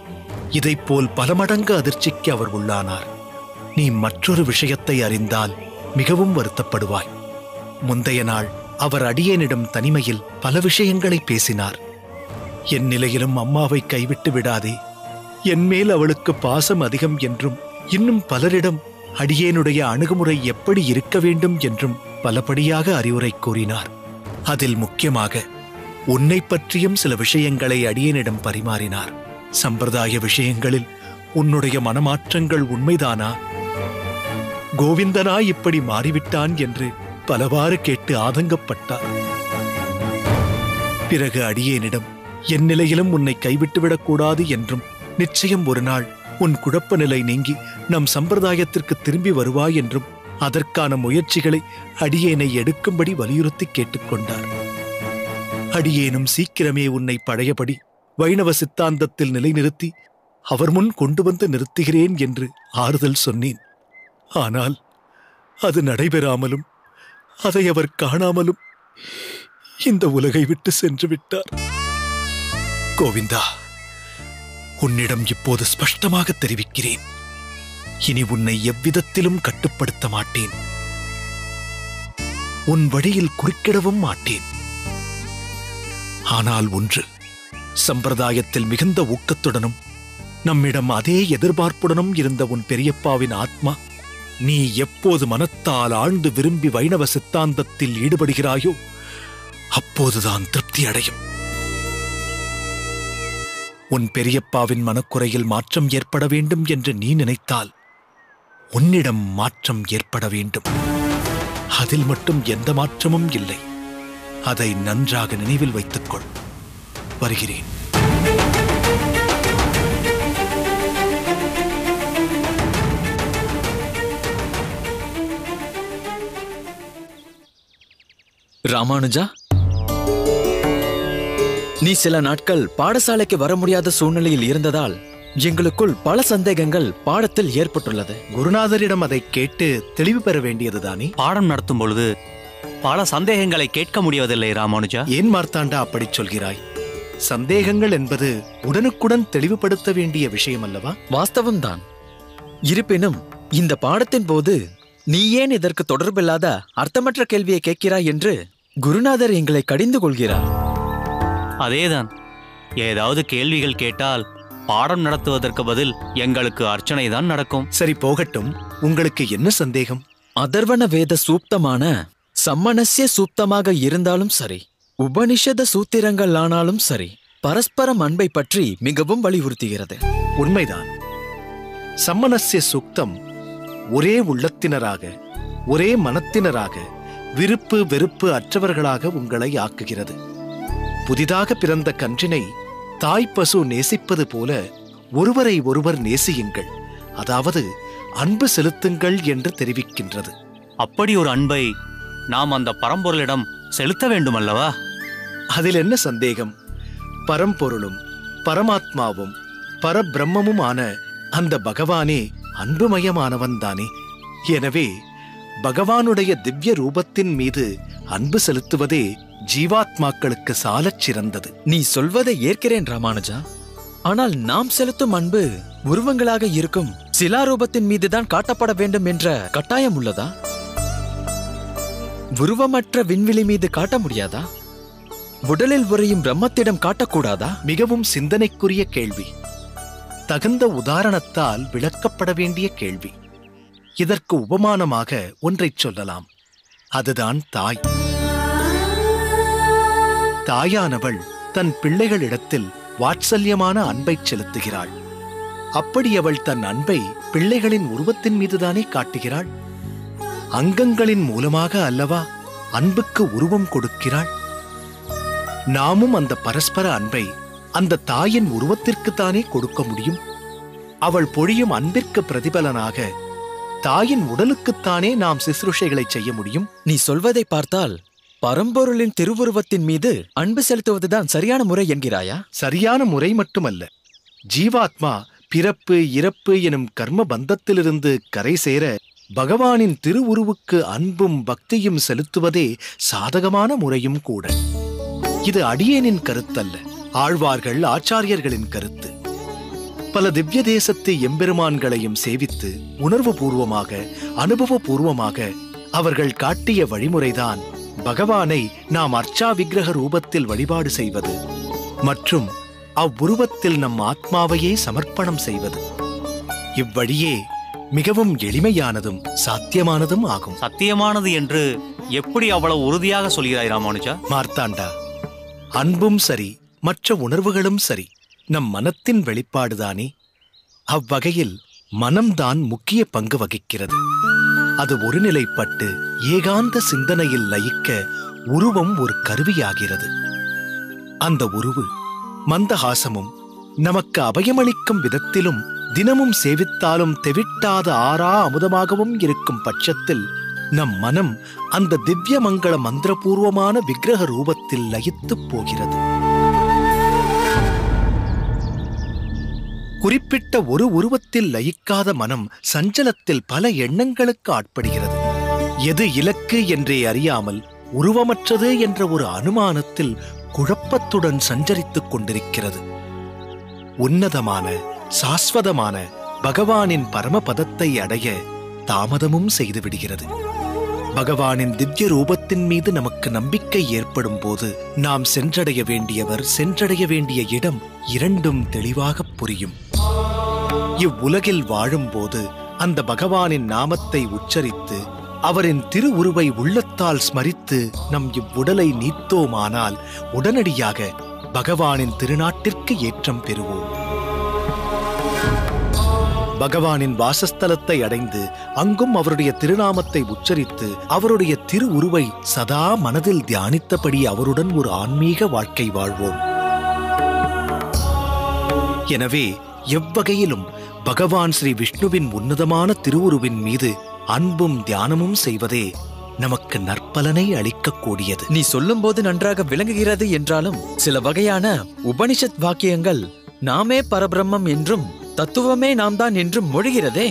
Speaker 3: இதைப்போல் பல மடங்கு அதிர்ச்சிக்கு அவர் உள்ளானார். நீ மற்றொரு விஷயத்தை அறிந்தால் மிகவும் வருத்தப்படுவாய். முந்தைய நாள் அவர் அடியேனிடம் தனிமையில் பல விஷயங்களை பேசினார். என் நிலையிலும் அம்மாவை கைவிட்டு விடாதே, என்மேல் அவளுக்கு பாசம் அதிகம் என்றும் இன்னும் பலரிடம் அடியேனுடைய அணுகுமுறை எப்படி இருக்க வேண்டும் என்றும் பலபடியாக அறிவுரை கூறினார். அதில் முக்கியமாக உன்னை பற்றியும் சில விஷயங்களை அடியேனிடம் பரிமாறினார். சம்பிரதாய விஷயங்களில் உன்னுடைய மனமாற்றங்கள் உண்மைதானா? கோவிந்தனா இப்படி மாறிவிட்டான் என்று பலவாறு கேட்டு ஆதங்கப்பட்டார். பிறகு அடியேனிடம் என் நிலையிலும் உன்னை கைவிட்டுவிடக் கூடாது என்றும் நிச்சயம் ஒரு நாள் உன் குழப்ப நிலை நீங்கி நம் சம்பிரதாயத்திற்கு திரும்பி வருவாய் என்றும் அதற்கான முயற்சிகளை அடியேனை எடுக்கும்படி வலியுறுத்தி கேட்டுக்கொண்டார். அடியேனும் சீக்கிரமே உன்னை பழையபடி வைணவ சித்தாந்தத்தில் நிலைநிறுத்தி அவர் முன் கொண்டு வந்து நிறுத்துகிறேன் என்று ஆறுதல் சொன்னேன். ஆனால் அது நடைபெறாமலும் அதை அவர் காணாமலும் இந்த உலகை விட்டு சென்று விட்டார். கோவிந்தா, உன்னிடம் இப்போது ஸ்பஷ்டமாக தெரிவிக்கிறேன், இனி உன்னை எவ்விதத்திலும் கட்டுப்படுத்த மாட்டேன். உன் வழியில் குறுக்கிடவும் மாட்டேன். ஆனால் ஒன்று, சம்பிரதாயத்தில் மிகுந்த ஊக்கத்துடனும் நம்மிடம் அதே எதிர்பார்ப்புடனும் இருந்த உன் பெரியப்பாவின் ஆத்மா நீ எப்போது மனத்தால் ஆழ்ந்து விரும்பி வைணவ சித்தாந்தத்தில் ஈடுபடுகிறாயோ அப்போதுதான் திருப்தி அடையும். உன் பெரியப்பாவின் மனக்குறையில் மாற்றம் ஏற்பட வேண்டும் என்று நீ நினைத்தால் உன்னிடம் மாற்றம் ஏற்பட வேண்டும். அதில் மட்டும் எந்த மாற்றமும் இல்லை. அதை நன்றாக நினைவில் வைத்துக்கொள். வருகிறேன்.
Speaker 9: ராமானுஜா, நீ சில நாட்கள் பாடசாலைக்கு வர முடியாத சூழ்நிலையில் இருந்ததால் எங்களுக்குள் பல சந்தேகங்கள் பாடத்தில் ஏற்பட்டுள்ளது.
Speaker 3: குருநாதரிடம் அதை கேட்டு தெளிவு பெற வேண்டியதுதானே?
Speaker 10: பாடம் நடத்தும் பொழுது பல சந்தேகங்களை கேட்க முடிவதில்லை ராமானுஜா.
Speaker 3: ஏன் மார்த்தாண்டா அப்படி சொல்கிறாய்? சந்தேகங்கள் என்பது உடனுக்குடன் தெளிவுபடுத்த வேண்டிய விஷயம் அல்லவா?
Speaker 9: வாஸ்தவம்தான். இருப்பினும் இந்த பாடத்தின் போது நீ ஏன் இதற்கு தொடர்பில்லாத அர்த்தமற்ற கேள்வியை கேட்கிறாய் என்று குருநாதர் எங்களை கடிந்து கொள்கிறார்.
Speaker 10: அதேதான். ஏதாவது கேள்விகள் கேட்டால் பாடம் நடத்துவதற்கு பதில் எங்களுக்கு அர்ச்சனை தான் நடக்கும்.
Speaker 3: சரி, போகட்டும். உங்களுக்கு என்ன சந்தேகம்?
Speaker 9: அதர்வண வேத சூக்தமான சம்மனஸ்ய சூக்தமாக இருந்தாலும் சரி, உபனிஷத சூத்திரங்கள் ஆனாலும் சரி, பரஸ்பரம் அன்பை பற்றி மிகவும் வலியுறுத்துகிறது.
Speaker 3: உண்மைதான். சம்மனஸ்ய சூக்தம் ஒரே உள்ளத்தினராக, ஒரே மனத்தினராக, விருப்பு வெறுப்பு அற்றவர்களாக உங்களை ஆக்குகிறது. புதிதாக பிறந்த கன்றினை தாய்ப்பசு நேசிப்பது போல ஒருவரை ஒருவர் நேசியுங்கள், அதாவது அன்பு செலுத்துங்கள் என்று தெரிவிக்கின்றது.
Speaker 10: அப்படி ஒரு அன்பை நாம் அந்த பரம்பொருளிடம் செலுத்த வேண்டும் அல்லவா?
Speaker 3: அதில் என்ன சந்தேகம்? பரம்பொருளும் பரமாத்மாவும் பரபிரம்மமும் ஆன அந்த பகவானே அன்புமயமானவன் தானே. எனவே பகவானுடைய திவ்ய ரூபத்தின் மீது அன்பு செலுத்துவதே ஜீவாத்மாக்களுக்கு சாலச் சிறந்தது.
Speaker 9: நீ சொல்வதை ஏற்கிறேன் ராமானுஜா. ஆனால் நாம் செலுத்தும் அன்பு உருவங்களாக இருக்கும் சிலாரூபத்தின் மீதுதான் காட்டப்பட வேண்டும் என்ற கட்டாயம் உள்ளதா? உருவமற்ற விண்வெளி மீது காட்ட முடியாதா? உடலில் உறையும் பிரம்மத்திடம் காட்டக்கூடாதா?
Speaker 3: மிகவும் சிந்தனைக்குரிய கேள்வி. தகுந்த உதாரணத்தால் விளக்கப்பட வேண்டிய கேள்வி. இதற்கு உபமானமாக ஒன்றைச் சொல்லலாம். அதுதான் தாய். தாயானவள் தன் பிள்ளைகளிடத்தில் வாத்சல்யமான அன்பைச் செலுத்துகிறாள். அப்படி அவள் தன் அன்பை பிள்ளைகளின் உருவத்தின் மீதுதானே காட்டுகிறாள். அங்கங்களின் மூலமாக அல்லவா அன்புக்கு உருவம் கொடுக்கிறாள். நாமும் அந்த பரஸ்பர அன்பை அந்த தாயின் உருவத்திற்குத்தானே கொடுக்க முடியும். அவள் பொழியும் அன்பிற்கு பிரதிபலனாக தாயின் உடலுக்குத்தானே நாம் சிசுருஷைகளை செய்ய முடியும்.
Speaker 9: நீ சொல்வதை பார்த்தால் பரம்பொருளின் திருவுருவத்தின் மீது அன்பு செலுத்துவதுதான் சரியான முறை என்கிறாயா?
Speaker 3: சரியான முறை மட்டுமல்ல, ஜீவாத்மா பிறப்பு இறப்பு எனும் கர்ம பந்தத்திலிருந்து கரை சேர பகவானின் திருவுருவுக்கு அன்பும் பக்தியும் செலுத்துவதே சாதகமான முறையும் கூட. இது அடியேனின் கருத்தல்ல, ஆழ்வார்கள் ஆச்சாரியர்களின் கருத்து. பல திவ்ய தேசத்து எம்பெருமான்களையும் சேவித்து உணர்வு பூர்வமாக அனுபவபூர்வமாக அவர்கள் காட்டிய வழிமுறைதான் பகவானை நாம் அர்ச்சா விக்கிரக ரூபத்தில் வழிபாடு செய்வது மற்றும் அவ்வுருவத்தில் நம் ஆத்மாவையே சமர்ப்பணம் செய்வது. இவ்வழியே மிகவும் எளிமையானதும் சாத்தியமானதும் ஆகும்.
Speaker 10: சத்தியமானது என்று எப்படி அவ்வளவு உறுதியாக சொல்கிறாய் ராமானுஜா?
Speaker 3: மார்த்தாண்டா, அன்பும் சரி மற்ற உணர்வுகளும் சரி நம் மனத்தின் வெளிப்பாடுதானே. அவ்வகையில் மனம்தான் முக்கிய பங்கு வகிக்கிறது. அது ஒருநிலைப்பட்டு ஏகாந்த சிந்தனையில் லயிக்க உருவம் ஒரு கருவியாகிறது. அந்த உருவு மந்தஹாசமும் நமக்கு அபயமளிக்கும் விதத்திலும் தினமும் சேவித்தாலும் தெவிட்டாத ஆறா அமுதமாகவும் இருக்கும் பட்சத்தில் நம் மனம் அந்த திவ்ய மங்கள மந்திரபூர்வமான விக்கிரக ரூபத்தில் லயித்துப் போகிறது. குறிப்பிட்ட ஒரு உருவத்தில் லயிக்காத மனம் சஞ்சலத்தில் பல எண்ணங்களுக்கு ஆட்படுகிறது. எது இலக்கு என்றே அறியாமல் உருவமற்றது என்ற ஒரு அனுமானத்தில் குழப்பத்துடன் சஞ்சரித்துக் கொண்டிருக்கிறது. உன்னதமான சாஸ்வதமான பகவானின் பரமபதத்தை அடைய தாமதமும் செய்துவிடுகிறது. பகவானின் திவ்ய ரூபத்தின் மீது நமக்கு நம்பிக்கை ஏற்படும் போது நாம் சென்றடைய வேண்டியவர், சென்றடைய வேண்டிய இடம் இரண்டும் தெளிவாக புரியும். இவ்வுலகில் வாழும்போது அந்த பகவானின் நாமத்தை உச்சரித்து அவரின் திருவுருவை உள்ளத்தால் ஸ்மரித்து நம் இவ்வுடலை நீத்தோமானால் உடனடியாக பகவானின் திருநாட்டிற்கு ஏற்றம் பெறுவோம். பகவானின் வாசஸ்தலத்தை அடைந்து அங்கும் அவருடைய திருநாமத்தை உச்சரித்து அவருடைய திருவுருவை சதா மனதில் தியானித்தபடி அவருடன் ஒரு ஆன்மீக வாழ்க்கை வாழ்வோம். எனவே எவ்வகையிலும் பகவான் ஸ்ரீ விஷ்ணுவின் உன்னதமான திருவுருவின் மீது அன்பும் தியானமும் செய்வதே நமக்கு நற்பலனை அளிக்கக்கூடியது.
Speaker 9: நீ சொல்லும்போது நன்றாக விளங்குகிறது என்றாலும் சில வகையான உபனிஷத் வாக்கியங்கள் நாமே பரபிரம்மம் என்றும் தத்துவமே நாம் தான் என்றும் மொழிகிறதே.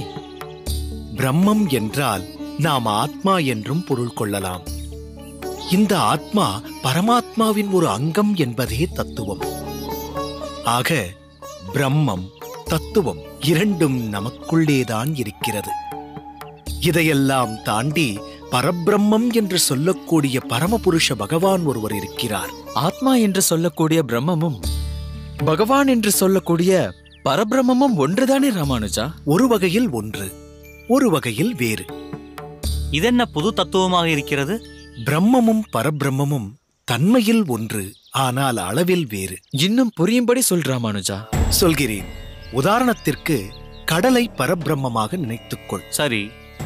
Speaker 3: பிரம்மம் என்றால் நாம் ஆத்மா என்றும் பொருள் கொள்ளலாம். இந்த ஆத்மா பரமாத்மாவின் ஒரு அங்கம் என்பதே தத்துவம். ஆக பிரம்மம் தத்துவம் இரண்டும் நமக்குள்ளேதான் இருக்கிறது. இதையெல்லாம் தாண்டி பரபிரம்மம் என்று சொல்லக்கூடிய பரமபுருஷ பகவான் ஒருவர் இருக்கிறார்.
Speaker 9: ஆத்மா என்று சொல்லக்கூடிய பிரம்மமும் பகவான் என்று சொல்லக்கூடிய பரபிரம்மமும் ஒன்றுதானே ராமானுஜா?
Speaker 3: ஒரு வகையில் ஒன்று, ஒரு வகையில் வேறு.
Speaker 10: இதென்ன புது தத்துவமாக இருக்கிறது?
Speaker 3: பிரம்மமும் பரபிரம்மமும் தன்மையில் ஒன்று, ஆனால் அளவில் வேறு.
Speaker 9: இன்னும் புரியும்படி சொல் ராமானுஜா.
Speaker 3: சொல்கிறேன். உதாரணத்திற்கு கடலை பரபிரம்மமாக நினைத்துக்கொள்.
Speaker 10: சரி.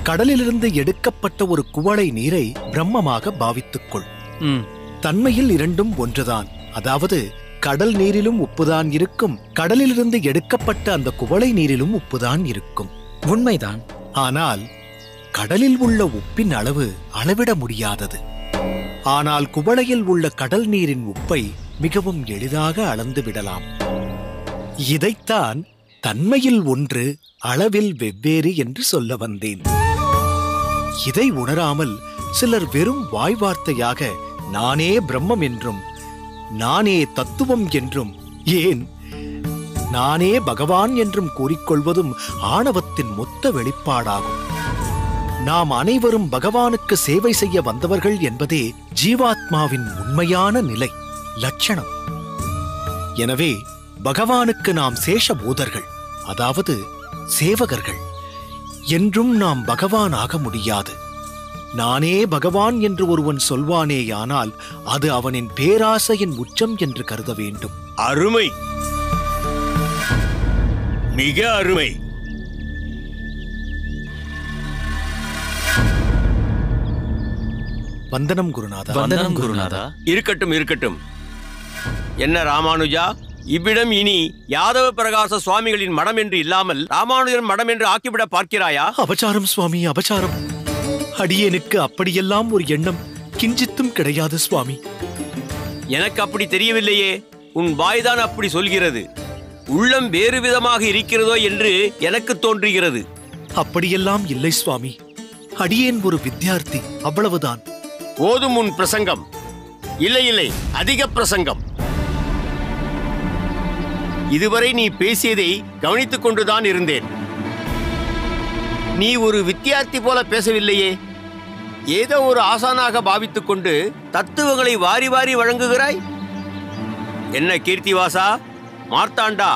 Speaker 3: கடலிலிருந்து எடுக்கப்பட்ட ஒரு குவளை நீரை பிரம்மமாக பாவித்துக்கொள். தன்மையில் இரண்டும் ஒன்றுதான். அதாவது கடல் நீரிலும் உப்புதான் இருக்கும், கடலிலிருந்து எடுக்கப்பட்ட அந்த குவளை நீரிலும் உப்புதான் இருக்கும்.
Speaker 9: உண்மைதான்.
Speaker 3: ஆனால் கடலில் உள்ள உப்பின் அளவு அளவிட முடியாதது. ஆனால் குவளையில் உள்ள கடல் நீரின் உப்பை மிகவும் எளிதாக அளந்து விடலாம். இதைத்தான் தன்மையில் ஒன்று அளவில் வெவ்வேறு என்று சொல்ல வந்தேன். இதை உணராமல் சிலர் வெறும் வாய் வார்த்தையாக நானே பிரம்மம் என்றும் நானே தத்துவம் என்றும் ஏன் நானே பகவான் என்றும் கூறிக்கொள்வதும் ஆணவத்தின் மொத்த வெளிப்பாடாகும். நாம் அனைவரும் பகவானுக்கு சேவை செய்ய வந்தவர்கள் என்பதே ஜீவாத்மாவின் உண்மையான நிலை, லட்சணம். எனவே பகவானுக்கு நாம் சேஷபூதர்கள், அதாவது சேவகர்கள். என்றும் நாம் பகவான் ஆக முடியாது. நானே பகவான் என்று ஒருவன் சொல்வானேயானால் அது அவனின் பேராசையின் உச்சம் என்று கருத வேண்டும்.
Speaker 11: அருமை, மிக அருமை.
Speaker 3: வந்தனம் குருநாதா.
Speaker 10: வந்தனம் குருநாதா.
Speaker 11: இருக்கட்டும் இருக்கட்டும். என்ன ராமானுஜா, இவ்விடம் இனி யாதவ பிரகாச சுவாமிகளின் மடம் என்று இல்லாமல் ராமானுஜன் மடம் என்று ஆக்கிவிட பார்க்கிறாயா?
Speaker 3: அபச்சாரம் சுவாமி, அபச்சாரம். அடியேனுக்கு அப்படியெல்லாம் ஒரு எண்ணம் கிஞ்சித்தும் கிடையாது சுவாமி.
Speaker 11: எனக்கு அப்படி தெரியவில்லையே. உன் வாய்தான் அப்படி சொல்கிறது. உள்ளம் வேறு விதமாக இருக்கிறதோ என்று எனக்கு தோன்றுகிறது.
Speaker 3: அப்படியெல்லாம் இல்லை சுவாமி. அடியேன் ஒரு வித்தியார்த்தி, அவ்வளவுதான்.
Speaker 11: போதும் உன் பிரசங்கம். இல்லை இல்லை, அதிக பிரசங்கம். இதுவரை நீ பேசியதை கவனித்துக் கொண்டுதான் இருந்தேன். நீ ஒரு வித்தியார்த்தி போல பேசவில்லையே. ஏதோ ஒரு ஆசானாக பாவித்துக் கொண்டு தத்துவங்களை வாரி வாரி வழங்குகிறாய். என்ன கீர்த்திவாசா, மார்த்தாண்டா,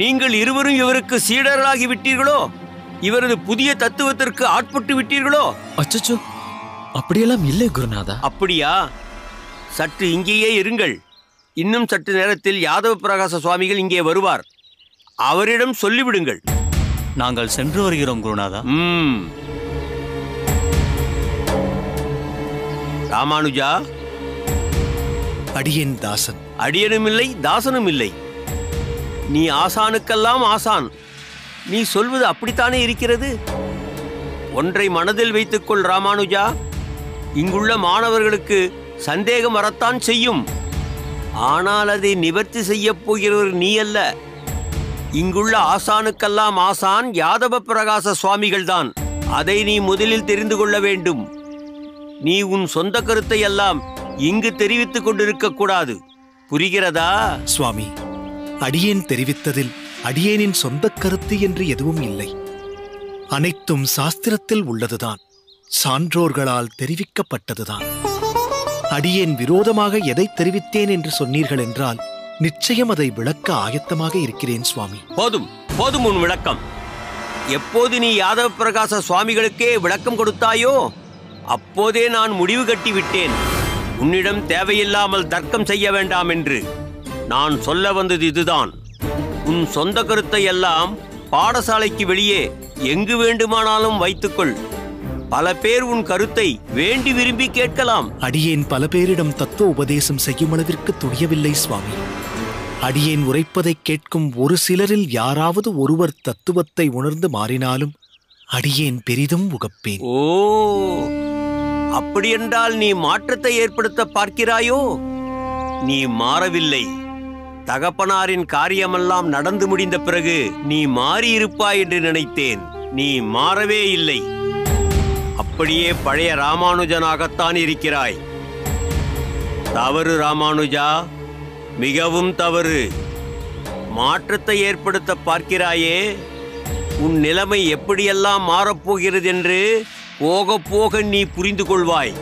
Speaker 11: நீங்கள் இருவரும் இவருக்கு சீடர்களாகி விட்டீர்களோ? இவரது புதிய தத்துவத்திற்கு ஆட்பட்டு விட்டீர்களோ?
Speaker 9: அச்சச்சோ, அப்படியெல்லாம் இல்லை குருநாதா.
Speaker 11: அப்படியா? சற்று இங்கேயே இருங்கள். இன்னும் சற்று நேரத்தில் யாதவ பிரகாச சுவாமிகள் இங்கே வருவார். அவரிடம் சொல்லிவிடுங்கள்.
Speaker 10: நாங்கள் சென்று வருகிறோம் குருநாதா.
Speaker 11: ராமானுஜா.
Speaker 3: அடியேன் தாசன்.
Speaker 11: அடியனும் இல்லை, தாசனும் இல்லை. நீ ஆசானுக்கெல்லாம் ஆசான். நீ சொல்வது அப்படித்தானே இருக்கிறது. ஒன்றை மனதில் வைத்துக்கொள் ராமானுஜா. இங்குள்ள மாணவர்களுக்கு சந்தேகம் வரத்தான் செய்யும். ஆனால் அதை நிவர்த்தி செய்யப் போகிறவர் நீ அல்ல. இங்குள்ள ஆசானுக்கெல்லாம் ஆசான் யாதவ பிரகாச சுவாமிகள்தான். அதை நீ முதலில் தெரிந்து கொள்ள வேண்டும். நீ உன் சொந்த கருத்தை எல்லாம் இங்கு தெரிவித்துக் கொண்டிருக்க கூடாது. புரிகிறதா?
Speaker 3: சுவாமி, அடியேன் தெரிவித்ததில் அடியேனின் சொந்த கருத்து என்று எதுவும் இல்லை. அனைத்தும் சாஸ்திரத்தில் உள்ளதுதான், சான்றோர்களால் தெரிவிக்கப்பட்டதுதான். அடியேன் விரோதமாக எதை தெரிவித்தேன் என்று சொன்னீர்கள் என்றால் நிச்சயம் அதை விளக்க ஆயத்தமாக இருக்கிறேன் சுவாமி.
Speaker 11: போதும் போதும் உன் விளக்கம். எப்போது நீ யாதவ பிரகாச சுவாமிகளுக்கே விளக்கம் கொடுத்தாயோ அப்போதே நான் முடிவு கட்டிவிட்டேன். உன்னிடம் தேவையில்லாமல் தர்க்கம் செய்ய வேண்டாம் என்று. நான் சொல்ல வந்தது இதுதான். உன் சொந்த கருத்தை எல்லாம் பாடசாலைக்கு வெளியே எங்கு வேண்டுமானாலும் வைத்துக்கொள். பல பேர் உன் கருத்தை வேண்டி விரும்பி கேட்கலாம்.
Speaker 3: அடியேன் பல பேரிடம் தத்துவ உபதேசம் செய்யும் அளவிற்கு துணியவில்லை சுவாமி. அடியேன் உரைப்பதை கேட்கும் ஒரு சிலரில் யாராவது ஒருவர் தத்துவத்தை உணர்ந்து மாறினாலும் அடியேன் பெரிதும் உகப்பேன்.
Speaker 11: ஓ, அப்படியென்றால் நீ மாற்றத்தை ஏற்படுத்த பார்க்கிறாயோ? நீ மாறவில்லை. தகப்பனாரின் காரியமெல்லாம் நடந்து முடிந்த பிறகு நீ மாறியிருப்பாய் என்று நினைத்தேன். நீ மாறவே இல்லை. அப்படியே பழைய ராமானுஜனாகத்தான் இருக்கிறாய். தவறு ராமானுஜா, மிகவும் தவறு. மாற்றத்தை ஏற்படுத்த பார்க்கிறாயே, உன் நிலைமை எப்படியெல்லாம் மாறப்போகிறது என்று போக போக நீ புரிந்து கொள்வாய்.